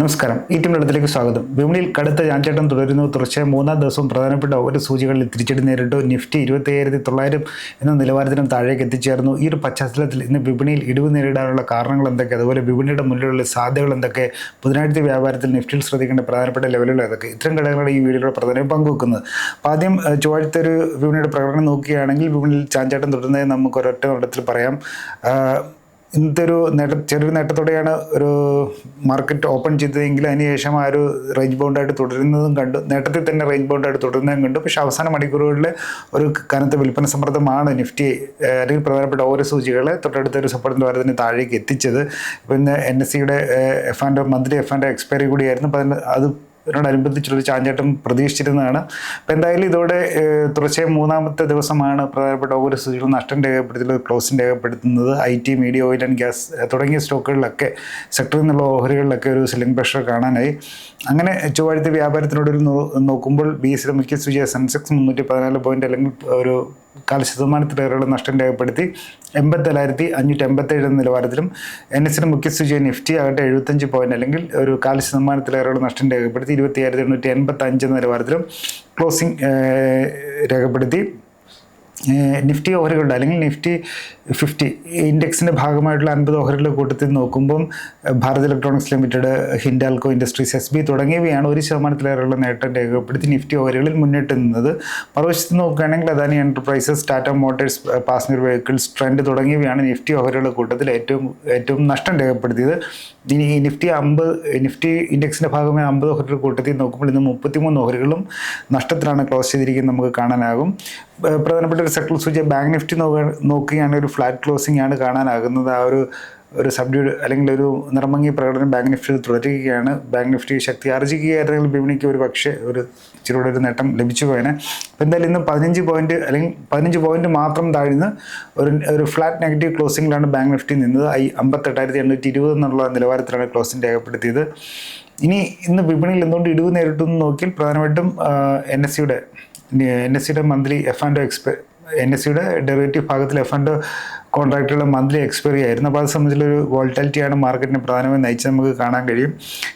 നമസ്കാരം. ഈ വെള്ളത്തിലേക്ക് സ്വാഗതം. വിപണിയിൽ കടുത്ത ചാഞ്ചാട്ടം തുടരുന്നു. തുടർച്ചയായ മൂന്നാം ദിവസവും പ്രധാനപ്പെട്ട ഒരു സൂചികളിൽ തിരിച്ചടി നേരിട്ടു. നിഫ്റ്റി 25,900 എന്ന നിലവാരത്തിനും താഴേക്ക് എത്തിച്ചേർന്നു. ഈ ഒരു പശ്ചാത്തലത്തിൽ ഇന്ന് വിപണിയിൽ ഇടിവ് നേരിടാനുള്ള കാരണങ്ങൾ എന്തൊക്കെ, അതുപോലെ വിപണിയുടെ മുന്നിലുള്ള സാധ്യതകൾ എന്തൊക്കെ, ബുധനാഴ്ച വ്യാപാരത്തിൽ നിഫ്റ്റിയിൽ ശ്രദ്ധിക്കേണ്ട പ്രധാനപ്പെട്ട ലെവലുകൾ ഏതൊക്കെ, ഇത്തരം ഘടകങ്ങളാണ് ഈ വീഡിയോയുടെ പ്രധാനം പങ്കുവെക്കുന്നത്. അപ്പോൾ ആദ്യം ചൊവ്വാഴ്ചത്തെ ഒരു വിപണിയുടെ പ്രകടനം നോക്കുകയാണെങ്കിൽ വിപണിയിൽ ചാഞ്ചാട്ടം തുടരുന്നത് നമുക്ക് ഒരൊറ്റ നോട്ടത്തിൽ പറയാം. ഇന്നത്തെ ഒരു ചെറിയൊരു നേട്ടത്തോടെയാണ് ഒരു മാർക്കറ്റ് ഓപ്പൺ ചെയ്തതെങ്കിൽ അതിനുശേഷം ആ ഒരു റേഞ്ച് ബൗണ്ടായിട്ട് തുടരുന്നതും കണ്ടു. നേട്ടത്തിൽ തന്നെ റേഞ്ച് ബൗണ്ടായിട്ട് തുടരുന്നതും കണ്ടു. പക്ഷേ അവസാന മണിക്കൂറുകളിൽ ഒരു കനത്ത വിൽപ്പന സമ്മർദ്ദമാണ് നിഫ്റ്റി അല്ലെങ്കിൽ പ്രധാനപ്പെട്ട ഓരോ സൂചികളെ തൊട്ടടുത്ത ഒരു സപ്പോർട്ട് നിലവാരത്തിന് താഴേക്ക് എത്തിച്ചത്. പിന്നെ NSEയുടെ മന്ത്ലി F&O എക്സ്പയറി കൂടിയായിരുന്നു. അപ്പോൾ അത് ഇതിനോടനുബന്ധിച്ചുള്ളൊരു ചാഞ്ചാട്ടം പ്രതീക്ഷിച്ചിരുന്നതാണ്. അപ്പോൾ എന്തായാലും ഇതോടെ തുടർച്ചയായ മൂന്നാമത്തെ ദിവസമാണ് പ്രധാനപ്പെട്ട ഓരോ സൂചികളും നഷ്ടം രേഖപ്പെടുത്തിയിട്ടുള്ളത്, ക്ലോസിംഗ് രേഖപ്പെടുത്തുന്നത്. IT, media, oil and gas തുടങ്ങിയ സ്റ്റോക്കുകളിലൊക്കെ, സെക്ടറിൽ നിന്നുള്ള ഓഹരികളിലൊക്കെ ഒരു സെല്ലിംഗ് പ്രഷർ കാണാനായി. അങ്ങനെ ചൊവ്വാഴ്ച വ്യാപാരത്തിനോടൊരു നോക്കുമ്പോൾ BSE മുഖ്യ സൂചിയ സെൻസെക്സ് 314 പോയിന്റ് അല്ലെങ്കിൽ ഒരു 0.4% നഷ്ടം രേഖപ്പെടുത്തി 84,587 എന്ന നിലവാരത്തിലും. NSEയുടെ മുഖ്യ സൂചിയ നിഫ്റ്റി ആകട്ടെ 75 പോയിന്റ് അല്ലെങ്കിൽ ഒരു 0.4% നഷ്ടം രേഖപ്പെടുത്തി 25,885 എന്ന നിലവാരത്തിലും ക്ലോസിംഗ് രേഖപ്പെടുത്തി. നിഫ്റ്റി ഓഹരികളുടെ അല്ലെങ്കിൽ നിഫ്റ്റി 50 ഇൻഡെക്സിൻ്റെ ഭാഗമായിട്ടുള്ള 50 ഓഹരികളുടെ കൂട്ടത്തിൽ നോക്കുമ്പം Bharat electronics limited, Hindalco industries, SB തുടങ്ങിയവയാണ് 1% നേട്ടം രേഖപ്പെടുത്തി നിഫ്റ്റി ഓഹരികളിൽ മുന്നിട്ട് നിന്നത്. മറുവശത്ത് നോക്കുകയാണെങ്കിൽ Adani enterprises, Tata Motors, passenger vehicles, trend തുടങ്ങിയവയാണ് നിഫ്റ്റി ഓഹരികളുടെ കൂട്ടത്തിൽ ഏറ്റവും നഷ്ടം രേഖപ്പെടുത്തിയത്. ഇനി നിഫ്റ്റി ഇൻഡെക്സിൻ്റെ ഭാഗമായ 50 ഓഹരികളുടെ കൂട്ടത്തിൽ നോക്കുമ്പോൾ ഇന്ന് 33 ഓഹരികളും നഷ്ടത്തിലാണ് ക്ലോസ് ചെയ്തിരിക്കുന്നത് നമുക്ക് കാണാനാകും. പ്രധാനപ്പെട്ട ഒരു സെക്ടർ സൂചിയ ബാങ്ക് നിഫ്റ്റി നോക്കുകയാണെങ്കിൽ ഒരു ഫ്ലാറ്റ് ക്ലോസിംഗ് ആണ് കാണാനാകുന്നത്. ആ ഒരു സബ്ഡ്യൂഡ് അല്ലെങ്കിൽ ഒരു നിറമങ്ങിയ പ്രകടനം ബാങ്ക് നിഫ്റ്റിയിൽ തുടരുകയാണ്. ബാങ്ക് നിഫ്റ്റി ശക്തി ആർജിക്കുകയായിരുന്നെങ്കിൽ വിപണിക്ക് ഒരു പക്ഷേ ഇച്ചിരിയുടെ ഒരു നേട്ടം ലഭിച്ചു പോയനെ. അപ്പോൾ എന്തായാലും ഇന്ന് 15 പോയിന്റ് അല്ലെങ്കിൽ 15 പോയിന്റ് മാത്രം താഴ്ന്ന് ഒരു ഫ്ലാറ്റ് നെഗറ്റീവ് ക്ലോസിംഗിലാണ് ബാങ്ക് നിഫ്റ്റി നിന്നത്. 58,820 എന്നുള്ള നിലവാരത്തിലാണ് ക്ലോസിംഗ് രേഖപ്പെടുത്തിയത്. ഇനി ഇന്ന് വിപണിയിൽ എന്തുകൊണ്ട് ഇടിവ് നേരിട്ടു എന്ന് നോക്കിയാൽ പ്രധാനമായിട്ടും NSEയുടെ മന്ത്ലി F&O NSEയുടെ ഡെറിവേറ്റീവ് ഭാഗത്തിൽ F&O കോൺട്രാക്റ്റുകളുടെ മന്ത്ലി എക്സ്പയറി ആയിരുന്നു. അപ്പോൾ അത് സംബന്ധിച്ചുള്ളൊരു വോൾട്ടാലിറ്റിയാണ് മാർക്കറ്റിനെ പ്രധാനമായും നയിച്ച് നമുക്ക് കാണാൻ കഴിയും.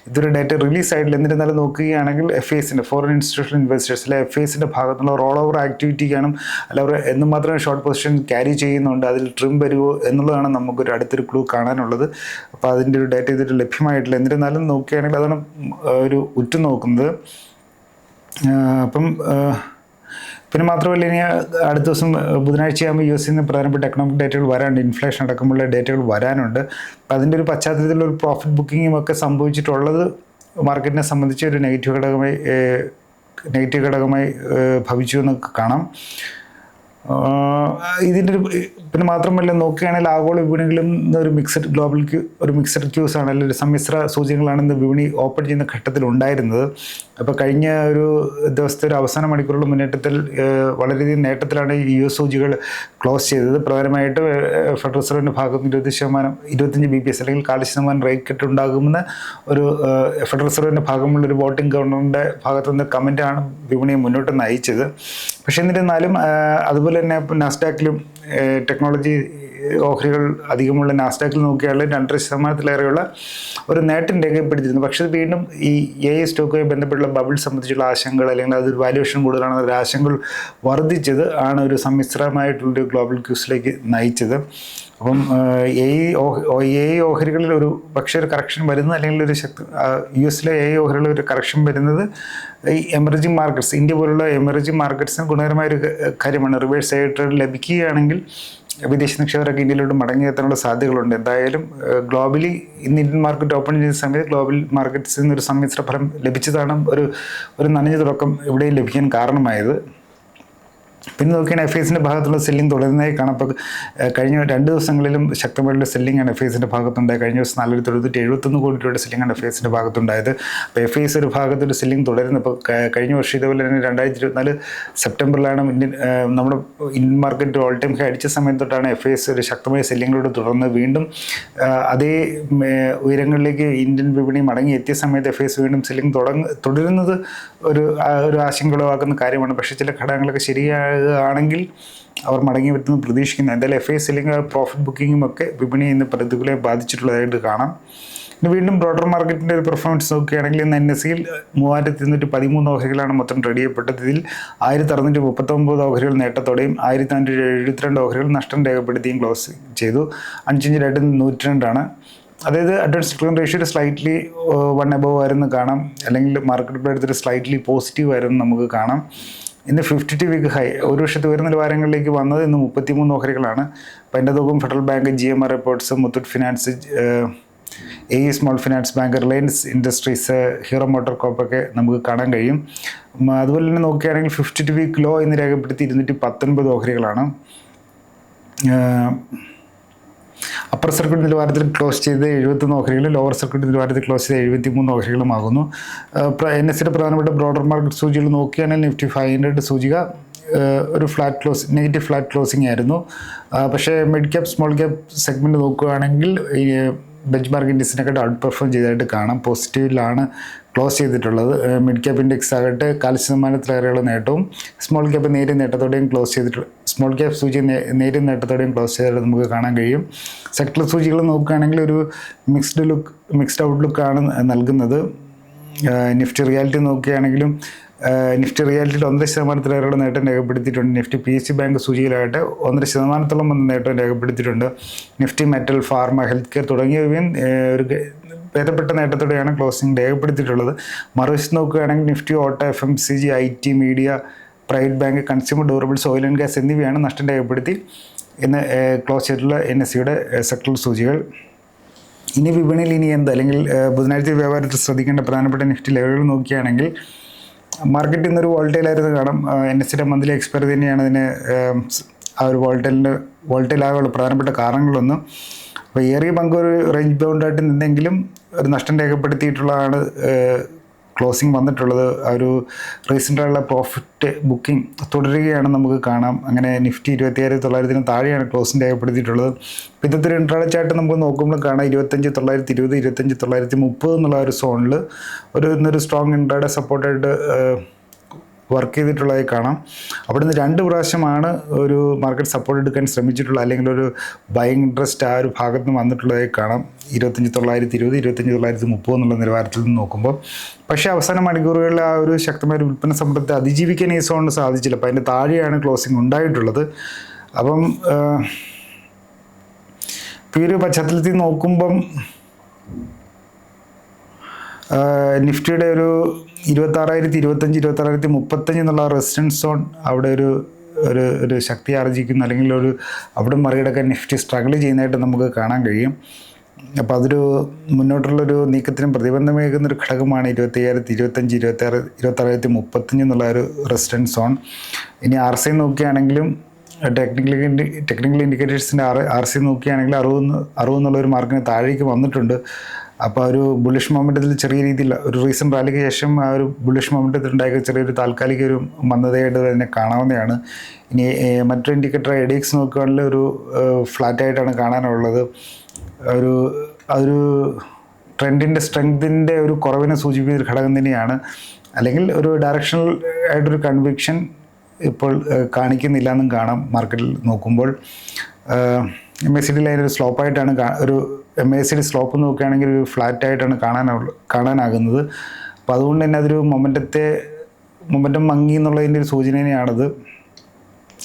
ഇതൊരു ഡേറ്റ റിലീസ് ആയിട്ടില്ല. എന്നിരുന്നാലും നോക്കുകയാണെങ്കിൽ FISൻ്റെ ഫോറിൻ ഇൻസ്റ്റിറ്റ്യൂഷണൽ ഇൻവെസ്റ്റേഴ്സിലെ FISൻ്റെ ഭാഗത്തുള്ള റോൾ ഓവർ ആക്ടിവിറ്റി കാണും. അല്ല അവർ എന്ന് മാത്രമേ ഷോർട്ട് പൊസിഷൻ ക്യാരി ചെയ്യുന്നുണ്ട്, അതിൽ ട്രിം വരുമോ എന്നുള്ളതാണ് നമുക്കൊരു അടുത്തൊരു ക്ലൂ കാണാനുള്ളത്. അപ്പോൾ അതിൻ്റെ ഒരു ഡേറ്റ ഇതിൽ ലഭ്യമായിട്ടില്ല. എന്നിരുന്നാലും നോക്കുകയാണെങ്കിൽ അതാണ് ഒരു ഉറ്റുനോക്കുന്നത്. അപ്പം പിന്നെ മാത്രമല്ല ഇനി അടുത്ത ദിവസം ബുധനാഴ്ചയാകുമ്പോൾ US നിന്ന് പ്രധാനപ്പെട്ട എക്കണോമിക് ഡേറ്റകൾ വരാനുണ്ട്, ഇൻഫ്ലേഷൻ അടക്കമുള്ള ഡേറ്റകൾ വരാനുണ്ട്. അപ്പം അതിൻ്റെ ഒരു പശ്ചാത്തലത്തിലൊരു പ്രോഫിറ്റ് ബുക്കിങ്ങും ഒക്കെ സംഭവിച്ചിട്ടുള്ളത് മാർക്കറ്റിനെ സംബന്ധിച്ച് ഒരു നെഗറ്റീവ് ഘടകമായി ഭവിച്ചു എന്നൊക്കെ കാണാം. ഇതിൻ്റെ പിന്നെ മാത്രമല്ല നോക്കുകയാണെങ്കിൽ ആഗോള വിപണികളും ഒരു മിക്സഡ് ക്യൂസ് ആണ്, അല്ലെങ്കിൽ ഒരു സമ്മിശ്ര സൂചനകളാണ് ഇന്ന് വിപണി ഓപ്പൺ ചെയ്യുന്ന ഘട്ടത്തിൽ ഉണ്ടായിരുന്നത്. അപ്പോൾ കഴിഞ്ഞ ഒരു ദിവസത്തെ ഒരു അവസാന മണിക്കൂറുള്ള മുന്നേറ്റത്തിൽ വളരെയധികം നേട്ടത്തിലാണ് ഈ US സൂചികൾ ക്ലോസ് ചെയ്തത്. പ്രധാനമായിട്ട് ഫെഡറൽ റിസർവിൻ്റെ ഭാഗത്ത് 25 BPS അല്ലെങ്കിൽ 0.25% റേറ്റ് കട്ട് ഉണ്ടാകുമെന്ന് ഒരു ഫെഡറൽ റിസർവിൻ്റെ ഭാഗമുള്ളൊരു വോട്ടിംഗ് ഗവർണറിൻ്റെ ഭാഗത്തുനിന്ന് കമൻറ്റാണ് വിപണിയെ മുന്നോട്ട് നയിച്ചത്. പക്ഷേ എന്നിരുന്നാലും അതുപോലെ തന്നെ നാസ്ഡാക്കിലും ടെക്നോളജി ഓഹരികൾ അധികമുള്ള നാസ്ഡാക്കിൽ നോക്കിയാൽ 2.5%-ലേറെയുള്ള ഒരു നേട്ടം രേഖപ്പെടുത്തിയിരുന്നു. പക്ഷേ വീണ്ടും ഈ AI സ്റ്റോക്കുമായി ബന്ധപ്പെട്ടുള്ള ബബിൾ സംബന്ധിച്ചുള്ള ആശങ്കകൾ അല്ലെങ്കിൽ അതൊരു വാല്യുവേഷൻ കൂടുതലാണ്, ഒരു ആശങ്കകൾ വർദ്ധിച്ചത് ആണ് ഒരു സമ്മിശ്രമായിട്ടുള്ളൊരു ഗ്ലോബൽ ക്യൂസിലേക്ക് നയിച്ചത്. അപ്പം AI ഓഹരികളിൽ പക്ഷേ ഒരു കറക്ഷൻ വരുന്നത് അല്ലെങ്കിൽ US-ലെ AI ഓഹരികളിൽ ഒരു കറക്ഷൻ വരുന്നത് ഈ എമർജിംഗ് മാർക്കറ്റ്സ്, ഇന്ത്യ പോലുള്ള എമർജിംഗ് മാർക്കറ്റ്സിന് ഗുണകരമായൊരു കാര്യമാണ്. റിവേഴ്സ് ആയിട്ട് ലഭിക്കുകയാണെങ്കിൽ വിദേശ നിക്ഷേപകരൊക്കെ ഇന്ത്യയിലോട്ട് മടങ്ങിയെത്താനുള്ള സാധ്യതകളുണ്ട്. എന്തായാലും ഗ്ലോബലി ഇന്ന് ഇന്ത്യൻ മാർക്കറ്റ് ഓപ്പൺ ചെയ്യുന്ന സമയത്ത് ഗ്ലോബൽ മാർക്കറ്റ്സിൽ നിന്ന് ഒരു സമ്മിശ്ര ഫലം ലഭിച്ചതാണ് ഒരു നനഞ്ഞ തുടക്കം ഇവിടെയും ലഭിക്കാൻ കാരണമായത്. പിന്നെ നോക്കിയാൽ FISൻ്റെ ഭാഗത്തുള്ള സെല്ലിംഗ് തുടരുന്നതായി കാണാം. അപ്പോൾ കഴിഞ്ഞ 2 ദിവസങ്ങളിലും ശക്തമായിട്ടുള്ള സെല്ലിംഗാണ് FISൻ്റെ ഭാഗത്തുണ്ടായത്. കഴിഞ്ഞ ദിവസം 471 കോടി രൂപയുടെ സെല്ലിംഗാണ് FISൻ്റെ ഭാഗത്തുണ്ടായത്. അപ്പോൾ FIS ഒരു ഭാഗത്തൊരു സെല്ലിംഗ് തുടരുന്നു. അപ്പോൾ കഴിഞ്ഞ വർഷം ഇതുപോലെ തന്നെ 2024 സെപ്റ്റംബറിലാണ് നമ്മുടെ Indian market all time high അടിച്ച സമയം തൊട്ടാണ് FIS ഒരു ശക്തമായ സെല്ലിങ്ങിലൂടെ തുടർന്ന് വീണ്ടും അതേ ഉയരങ്ങളിലേക്ക് ഇന്ത്യൻ വിപണി മടങ്ങി എത്തിയ സമയത്ത് FIS വീണ്ടും സെല്ലിംഗ് തുടരുന്നത് ഒരു ആശങ്ക ഉളവാക്കുന്ന കാര്യമാണ്. പക്ഷേ ചില ഘടകങ്ങളൊക്കെ ശരിയാകുകയാണെങ്കിൽ അവർ മടങ്ങി വരുമെന്ന് പ്രതീക്ഷിക്കുന്നു. എന്തായാലും FIS അല്ലെങ്കിൽ പ്രോഫിറ്റ് ബുക്കിങ്ങും ഒക്കെ വിപണിയെ ഇന്ന് പ്രതികൂലമായി ബാധിച്ചിട്ടുള്ളതായിട്ട് കാണാം. ഇനി വീണ്ടും ബ്രോഡർ മാർക്കറ്റിൻ്റെ ഒരു പെർഫോമൻസ് നോക്കുകയാണെങ്കിൽ ഇന്ന് NSEയിൽ 3113 ഓഹരികളാണ് മൊത്തം ട്രേഡ് ചെയ്യപ്പെട്ടത്. ഇതിൽ 1639 ഓഹരികൾ നേട്ടത്തോടെയും 1472 ഓഹരികൾ നഷ്ടം രേഖപ്പെടുത്തിയും ക്ലോസ് ചെയ്തു. 5-2 102 അതായത് advance return ratio slightly 1 above ആയിരുന്നു കാണാം, അല്ലെങ്കിൽ മാർക്കറ്റ് ഇപ്പോൾ എടുത്തിട്ട് സ്ലൈറ്റ്ലി പോസിറ്റീവ് ആയിരുന്നു നമുക്ക് കാണാം. ഇന്ന് 52 വീക്ക് ഹൈ ഒരു വർഷത്തെ ഉയർന്ന നിലവാരങ്ങളിലേക്ക് വന്നത് ഇന്ന് 33 ഓഹരികളാണ്. അപ്പോൾ എൻ്റെ തുകം Federal Bank, GMR reports, Muthoot Finance, AE Small Finance Bank, Reliance Industries, Hero Motor കോപ്പൊക്കെ നമുക്ക് കാണാൻ കഴിയും. അതുപോലെ തന്നെ നോക്കുകയാണെങ്കിൽ 52 വീക്ക് ലോ എന്ന് രേഖപ്പെടുത്തി 219 ഓഹരികളാണ്. അപ്പർ സർക്യൂട്ട് നിലവാരത്തിൽ ക്ലോസ് ചെയ്ത് 71 ഓഹരികളും ലോവർ സർക്യൂട്ട് നിലവാരത്തിൽ ക്ലോസ് ചെയ്ത് 73 ഓഹരികളുമാകുന്നു. NSEയുടെ പ്രധാനപ്പെട്ട ബ്രോഡർ മാർക്കറ്റ് സൂചികൾ നോക്കുകയാണെങ്കിൽ നിഫ്റ്റി 500 സൂചിക ഒരു flat close, negative flat closing ആയിരുന്നു. പക്ഷേ mid cap small cap segment നോക്കുകയാണെങ്കിൽ ബെഞ്ച് മാർക്ക് ഇൻഡെക്സിനെക്കാട്ട് ഔട്ട് പെർഫോം ചെയ്തതായിട്ട് കാണാം. പോസിറ്റീവിലാണ് ക്ലോസ് ചെയ്തിട്ടുള്ളത്. മിഡ് ക്യാപ് ഇൻഡെക്സ് ആകട്ടെ 4% നേട്ടവും സ്മോൾ ക്യാപ്പ് നേരിയ നേട്ടത്തോടെയും ക്ലോസ് ചെയ്തിട്ടുള്ളത്. സ്മോൾ ക്യാപ് സൂചി നേരിയ നേട്ടത്തോടെയും ക്ലോസ് ചെയ്തിട്ട് നമുക്ക് കാണാൻ കഴിയും. സെക്ടർ സൂചികൾ നോക്കുകയാണെങ്കിൽ ഒരു മിക്സ്ഡ് ഔട്ട്ലുക്കാണ് നൽകുന്നത്. നിഫ്റ്റി റിയാലിറ്റി നോക്കുകയാണെങ്കിലും നിഫ്റ്റി റിയാലിറ്റിയിൽ 1.5% നേട്ടം രേഖപ്പെടുത്തിയിട്ടുണ്ട്. നിഫ്റ്റി PSU ബാങ്ക് സൂചിയിലാകട്ടെ 1% നേട്ടം രേഖപ്പെടുത്തിയിട്ടുണ്ട്. Nifty metal, pharma, health care തുടങ്ങിയവയും ഒരു ഭേദപ്പെട്ട നേട്ടത്തോടെയാണ് ക്ലോസിംഗ് രേഖപ്പെടുത്തിയിട്ടുള്ളത്. മറുവശത്ത് നോക്കുകയാണെങ്കിൽ Nifty auto, FMCG, IT, media, private bank, consumer durables, oil and gas എന്നിവയാണ് നഷ്ടം രേഖപ്പെടുത്തി ഇന്ന് ക്ലോസ് ചെയ്തിട്ടുള്ള NSEയുടെ സെക്ടറൽ സൂചികൾ. ഇനി വിപണിയിൽ ഇനി എന്ത്, അല്ലെങ്കിൽ ബുധനാഴ്ച വ്യാപാരത്തിൽ ശ്രദ്ധിക്കേണ്ട പ്രധാനപ്പെട്ട നിഫ്റ്റി ലെവലുകൾ നോക്കുകയാണെങ്കിൽ മാർക്കറ്റ് ഇന്നൊരു വോൾട്ടൈലായിരുന്നു കാണാം. NSEയുടെ മന്ത്ലി എക്സ്പയറി തന്നെയാണ് ഇതിന് ആ ഒരു വോൾട്ടൈലാകാനുള്ള പ്രധാനപ്പെട്ട കാരണങ്ങളൊന്നും. അപ്പോൾ ഏറിയ പങ്ക് ഒരു റേഞ്ച് ബൗണ്ടായിട്ട് നിന്നെങ്കിലും ഒരു നഷ്ടം രേഖപ്പെടുത്തിയിട്ടുള്ളതാണ് ക്ലോസിംഗ് വന്നിട്ടുള്ളത്. ആ ഒരു റീസെൻ്റായുള്ള പ്രോഫിറ്റ് ബുക്കിംഗ് തുടരുകയാണ് നമുക്ക് കാണാം. അങ്ങനെ നിഫ്റ്റി 26,900 താഴെയാണ് ക്ലോസിംഗ് രേഖപ്പെടുത്തിയിട്ടുള്ളത്. ഇന്നത്തെ ഒരു ഇൻട്രാഡേ ചാർട്ട് നമുക്ക് നോക്കുമ്പോൾ കാണാം 25,920, 25,930 എന്നുള്ള ഒരു സോണിൽ ഇന്നൊരു സ്ട്രോങ് ഇൻട്രാഡേ സപ്പോർട്ടായിട്ട് വർക്ക് ചെയ്തിട്ടുള്ളതായി കാണാം. അവിടെ നിന്ന് 2 പ്രാവശ്യമാണ് ഒരു മാർക്കറ്റ് സപ്പോർട്ട് എടുക്കാൻ ശ്രമിച്ചിട്ടുള്ളത്, അല്ലെങ്കിൽ ഒരു ബൈങ് ഇൻട്രസ്റ്റ് ആ ഒരു ഭാഗത്ത് നിന്ന് വന്നിട്ടുള്ളതായി കാണാം. 25,920, 25,930 എന്നുള്ള നിലവാരത്തിൽ നിന്ന് നോക്കുമ്പോൾ. പക്ഷേ അവസാന മണിക്കൂറുകളിൽ ആ ഒരു ശക്തമായ ഒരു വിൽപ്പന സമ്മർദ്ദത്തെ അതിജീവിക്കാൻ ഈ സോണിന് സാധിച്ചില്ല. അപ്പോൾ അതിൻ്റെ താഴെയാണ് ക്ലോസിംഗ് ഉണ്ടായിട്ടുള്ളത്. അപ്പം ഈ ഒരു പശ്ചാത്തലത്തിൽ നോക്കുമ്പം നിഫ്റ്റിയുടെ ഒരു 26,025, 26,035 എന്നുള്ള റെസിസ്റ്റൻസ് സോൺ അവിടെ ഒരു ശക്തി ആർജിക്കുന്നു, അല്ലെങ്കിൽ അവിടെ മറികടക്കാൻ നിഫ്റ്റി സ്ട്രഗിൾ ചെയ്യുന്നതായിട്ട് നമുക്ക് കാണാൻ കഴിയും. അപ്പോൾ അതൊരു മുന്നോട്ടുള്ളൊരു നീക്കത്തിനും പ്രതിബന്ധമേകുന്നൊരു ഘടകമാണ് 25,025, 26,035 എന്നുള്ള ഒരു റെസിസ്റ്റൻസ് സോൺ. ഇനി RSI നോക്കുകയാണെങ്കിലും ടെക്നിക്കൽ ഇൻഡിക്കേറ്റേഴ്സിൻ്റെ RSI നോക്കുകയാണെങ്കിൽ 60 എന്നുള്ളൊരു മാർക്കിന് താഴേക്ക് വന്നിട്ടുണ്ട്. അപ്പോൾ ഒരു ബുള്ളിഷ് മൊമെൻറ്റത്തിൽ ചെറിയ രീതിയിൽ ഒരു റീസെൻറ്റ് റാലിക്ക് ശേഷം ആ ഒരു ബുള്ളിഷ് മൊമെൻറ്റത്തിൽ ഉണ്ടായ ചെറിയൊരു താൽക്കാലിക ഒരു മന്ദതയായിട്ട് തന്നെ കാണാവുന്നതാണ്. ഇനി മറ്റൊരു ഇൻഡിക്കേറ്റർ ADX നോക്കുകയാണെങ്കിൽ ഒരു ഫ്ലാറ്റായിട്ടാണ് കാണാനുള്ളത്. അതൊരു ട്രെൻഡിൻ്റെ സ്ട്രെങ്തിൻ്റെ ഒരു കുറവിനെ സൂചിപ്പിക്കുന്ന ഒരു ഘടകം തന്നെയാണ്. അല്ലെങ്കിൽ ഒരു ഡയറക്ഷണൽ ആയിട്ടൊരു കൺവിക്ഷൻ ഇപ്പോൾ കാണിക്കുന്നില്ല എന്നും കാണാം മാർക്കറ്റിൽ നോക്കുമ്പോൾ. MACD ലൈൻ ഒരു സ്ലോപ്പായിട്ടാണ് ഒരു MACD സ്ലോപ്പ് നോക്കുകയാണെങ്കിൽ ഒരു ഫ്ലാറ്റായിട്ടാണ് കാണാനാകുന്നത്. അപ്പോൾ അതുകൊണ്ട് തന്നെ അതൊരു മൊമെൻറ്റം മങ്ങി എന്നുള്ളതിൻ്റെ ഒരു സൂചന തന്നെയാണത്.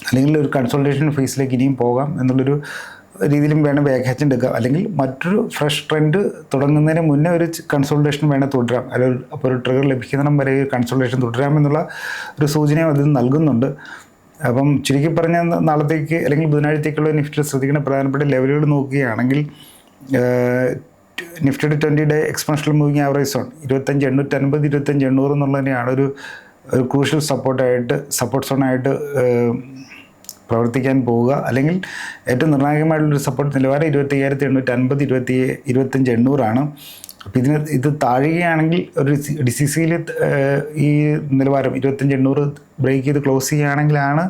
അല്ലെങ്കിൽ ഒരു കൺസോൾട്ടേഷൻ ഫേസിലേക്ക് ഇനിയും പോകാം എന്നുള്ളൊരു രീതിയിലും വേണം വ്യാഖ്യാനം എടുക്കാം. അല്ലെങ്കിൽ മറ്റൊരു ഫ്രഷ് ട്രെൻഡ് തുടങ്ങുന്നതിന് മുന്നേ ഒരു കൺസോൾട്ടേഷൻ വേണം തുടരാം. അപ്പോൾ ഒരു ട്രിഗർ ലഭിക്കുന്നിടം വരെ കൺസോൾട്ടേഷൻ തുടരാമെന്നുള്ള ഒരു സൂചനയും അതിൽ നൽകുന്നുണ്ട്. അപ്പം ചുരുക്കി പറഞ്ഞ നാളത്തേക്ക് അല്ലെങ്കിൽ ബുധനാഴ്ചത്തേക്കുള്ള നിഫ്റ്റി ശ്രദ്ധിക്കുന്ന പ്രധാനപ്പെട്ട ലെവലുകൾ നോക്കുകയാണെങ്കിൽ നിഫ്റ്റിയുടെ 20-ഡേ എക്സ്പോണൻഷ്യൽ മൂവിങ് ആവറേജ് സോൺ 25,850, 25,800 എന്നുള്ളത് തന്നെയാണ് ഒരു ക്രൂഷ്യൽ സപ്പോർട്ട് സോണായിട്ട് പ്രവർത്തിക്കാൻ പോവുക. അല്ലെങ്കിൽ ഏറ്റവും നിർണായകമായിട്ടുള്ളൊരു സപ്പോർട്ട് നിലവാരം 25,850, 25,800 അപ്പോൾ ഇത് താഴുകയാണെങ്കിൽ ഒരു DCCയിൽ ഈ നിലവാരം 25,800 ബ്രേക്ക് ചെയ്ത് ക്ലോസ് ചെയ്യുകയാണെങ്കിലാണ്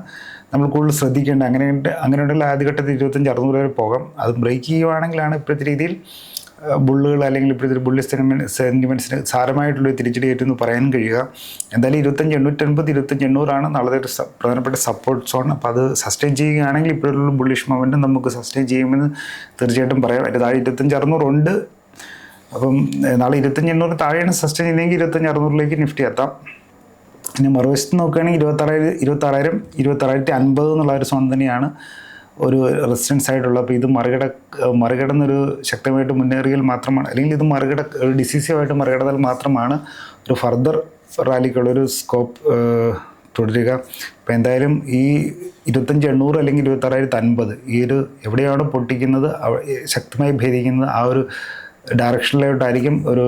നമ്മൾ കൂടുതൽ ശ്രദ്ധിക്കേണ്ടത്. അങ്ങനെയുള്ള ആദ്യഘട്ടത്തിൽ 25,600 വരെ പോകാം. അത് ബ്രേക്ക് ചെയ്യുകയാണെങ്കിലാണ് ഇപ്പോഴത്തെ രീതിയിൽ ബുള്ളുകൾ അല്ലെങ്കിൽ ഇപ്പോഴത്തെ ബുള്ളിഷ് സെൻറ്റിമെൻറ്റ്സിന് സാരമായിട്ടുള്ളൊരു തിരിച്ചടിയേറ്റെന്ന് പറയാൻ കഴിയുക. എന്തായാലും 25,850, 25,800 നാളത്തെ ഒരു പ്രധാനപ്പെട്ട സപ്പോർട്ട് സോൺ. അപ്പോൾ അത് സസ്റ്റെയിൻ ചെയ്യുകയാണെങ്കിൽ ഇപ്പോഴുള്ള ബുള്ളിഷ് മൊമെൻറ്റും നമുക്ക് സസ്റ്റെയിൻ ചെയ്യുമെന്ന് തീർച്ചയായിട്ടും പറയാം. അതിൻ്റെ താഴെ 25,600 ഉണ്ട്. അപ്പം നാളെ 25,800 താഴെയാണ് സസ്റ്റെയിൻ ചെയ്യുന്നതെങ്കിൽ 25,600 നിഫ്റ്റി എത്താം. പിന്നെ മറുവശത്ത് നോക്കുകയാണെങ്കിൽ 26,000 എന്നുള്ള ഒരു സോൺ തന്നെയാണ് ഒരു റെസിസ്റ്റൻസ് ആയിട്ടുള്ളത്. അപ്പോൾ ഇത് മറികടന്നൊരു ശക്തമായിട്ട് മുന്നേറിയാൽ മാത്രമാണ്, അല്ലെങ്കിൽ ഇത് ഒരു ഡിസിസീവായിട്ട് മറികടന്നാൽ മാത്രമാണ് ഒരു ഫർദർ റാലിക്കുള്ളൊരു സ്കോപ്പ് തുടരുക. അപ്പോൾ എന്തായാലും ഈ 25,800 അല്ലെങ്കിൽ 26,050 ഈ ഒരു എവിടെയാണ് പൊട്ടിക്കുന്നത് ശക്തമായി ഭേദിക്കുന്നത് ആ ഒരു ഡയറക്ഷനിലോട്ടായിരിക്കും ഒരു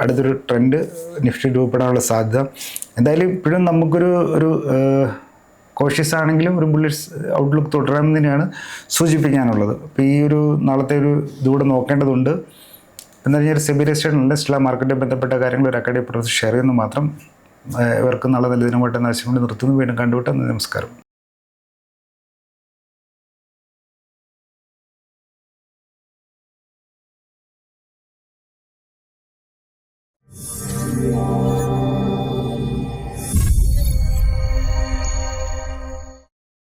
അടുത്തൊരു ട്രെൻഡ് നിഫ്റ്റി രൂപപ്പെടാനുള്ള സാധ്യത. എന്തായാലും ഇപ്പോഴും നമുക്കൊരു കോഷ്യസ് ആണെങ്കിലും ഒരു ബുള്ളിഷ് ഔട്ട്ലുക്ക് തുടരാമെന്ന് തന്നെയാണ് സൂചിപ്പിക്കാനുള്ളത്. അപ്പോൾ ഈ ഒരു നാളത്തെ ഒരു ഇതുകൂടെ നോക്കേണ്ടതുണ്ട്. എന്നാൽ ഞാൻ സെബി രജിസ്റ്റേർഡ് അനലിസ്റ്റ് മാർക്കറ്റുമായി ബന്ധപ്പെട്ട കാര്യങ്ങൾ ഒരു അക്കാഡമി പ്രൊഫസർ ഷെയർ ചെയ്യുന്നു മാത്രം. ഇവർക്ക് നാളെ നല്ല ദിനമായിട്ട് ആശംസിച്ചുകൊണ്ട് നിർത്തുന്നു. വീണ്ടും കണ്ടുവിട്ടാൽ നമസ്കാരം.